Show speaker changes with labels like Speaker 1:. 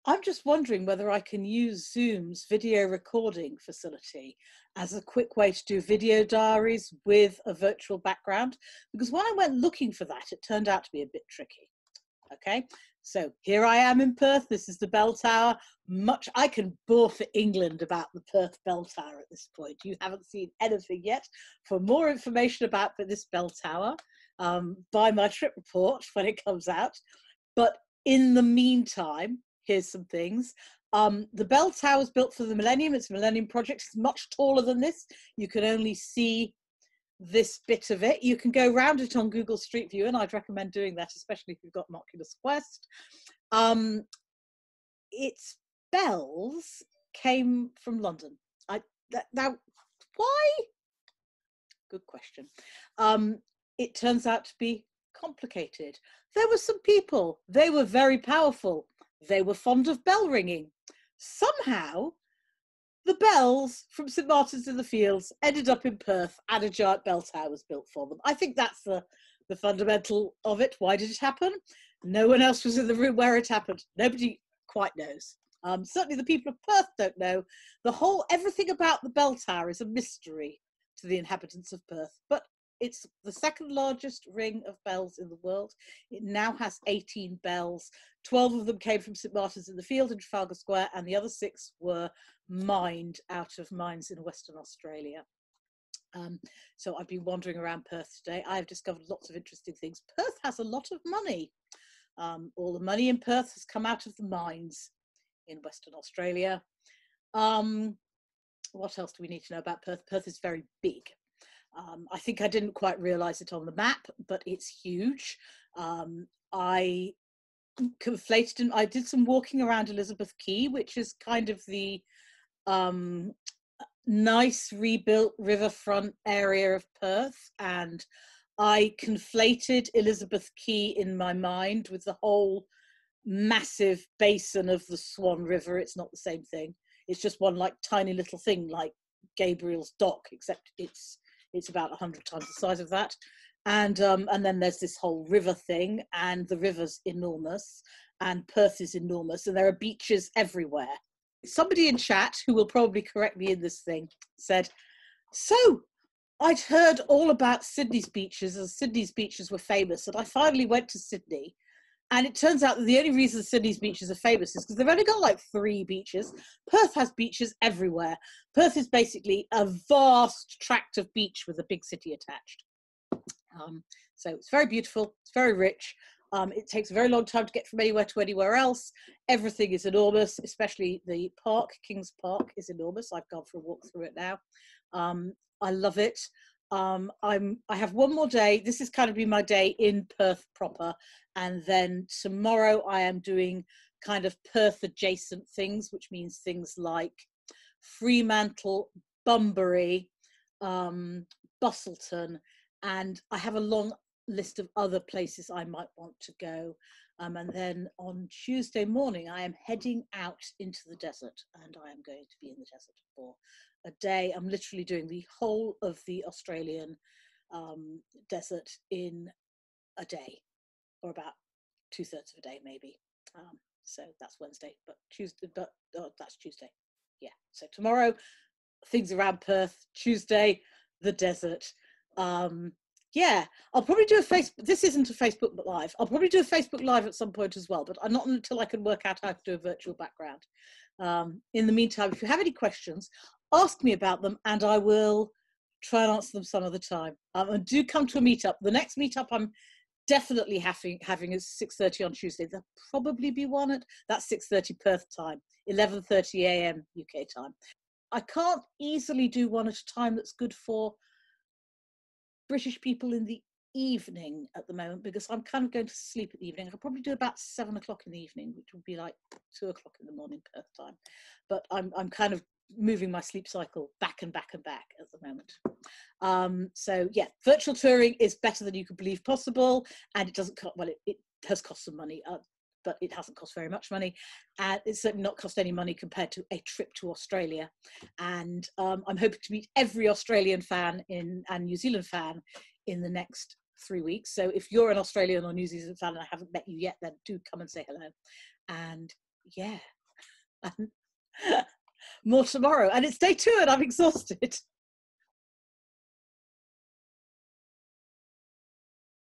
Speaker 1: I'm just wondering whether I can use Zoom's video recording facility as a quick way to do video diaries with a virtual background, because when I went looking for that, it turned out to be a bit tricky. Okay, so here I am in Perth. This is the bell tower. Much I can bore for England about the Perth bell tower at this point. You haven't seen anything yet. For more information about this bell tower, buy my trip report when it comes out. But in the meantime, here's some things. The bell tower was built for the Millennium. It's a Millennium project. It's much taller than this. You can only see this bit of it. You can go round it on Google Street View, and I'd recommend doing that, especially if you've got an Oculus Quest. Its bells came from London. Now, why? Good question. It turns out to be complicated. There were some people, they were very powerful. They were fond of bell ringing. Somehow, the bells from St Martin's in the Fields ended up in Perth and a giant bell tower was built for them. I think that's the fundamental of it. Why did it happen? No one else was in the room where it happened. Nobody quite knows. Certainly the people of Perth don't know. Everything about the bell tower is a mystery to the inhabitants of Perth, but it's the second largest ring of bells in the world. It now has 18 bells. 12 of them came from St Martin's in the Field in Trafalgar Square, and the other 6 were mined out of mines in Western Australia. So I've been wandering around Perth today. I've discovered lots of interesting things. Perth has a lot of money. All the money in Perth has come out of the mines in Western Australia. What else do we need to know about Perth? Perth is very big. I think I didn't quite realise it on the map, but it's huge. I conflated and I did some walking around Elizabeth Quay, which is kind of the nice rebuilt riverfront area of Perth, and I conflated Elizabeth Quay in my mind with the whole massive basin of the Swan River. It's not the same thing. It's just one like tiny little thing like Gabriel's Dock, except it's about 100 times the size of that. And then there's this whole river thing, and the river's enormous, and Perth is enormous, and there are beaches everywhere. Somebody in chat, who will probably correct me in this thing, said, so I'd heard all about Sydney's beaches, and Sydney's beaches were famous, and I finally went to Sydney. And it turns out that the only reason Sydney's beaches are famous is because they've only got like 3 beaches. Perth has beaches everywhere. Perth is basically a vast tract of beach with a big city attached. So it's very beautiful, it's very rich. It takes a very long time to get from anywhere to anywhere else. Everything is enormous, especially the park. King's Park is enormous. I've gone for a walk through it now. I love it. I have one more day. This is kind of been my day in Perth proper, and then tomorrow I am doing kind of Perth adjacent things, which means things like Fremantle, Bunbury, Bustleton, and I have a long list of other places I might want to go. And then on Tuesday morning I am heading out into the desert, and I am going to be in the desert for a day. I'm literally doing the whole of the Australian desert in a day, or about 2/3 of a day maybe. So that's Wednesday, but that's Tuesday. Yeah, so tomorrow things around Perth, Tuesday the desert. Yeah, I'll probably do a Facebook. This isn't a Facebook Live. I'll probably do a Facebook Live at some point as well, but not until I can work out how to do a virtual background. In the meantime, if you have any questions, ask me about them, and I will try and answer them some other time. And do come to a meetup. The next meetup I'm definitely having is 6:30 on Tuesday. There'll probably be one at that's 6:30 Perth time, 11:30 a.m. UK time. I can't easily do one at a time that's good for British people in the evening at the moment, because I'm kind of going to sleep at the evening. I could probably do about 7 o'clock in the evening, which would be like 2 o'clock in the morning Perth time. But I'm kind of moving my sleep cycle back and back and back at the moment. So yeah, virtual touring is better than you could believe possible, and it doesn't cost, well, it has cost some money, but it hasn't cost very much money, and it's certainly not cost any money compared to a trip to Australia. And I'm hoping to meet every Australian fan and New Zealand fan in the next 3 weeks. So if you're an Australian or New Zealand fan and I haven't met you yet, then do come and say hello. And yeah, and more tomorrow. And it's day 2 and I'm exhausted.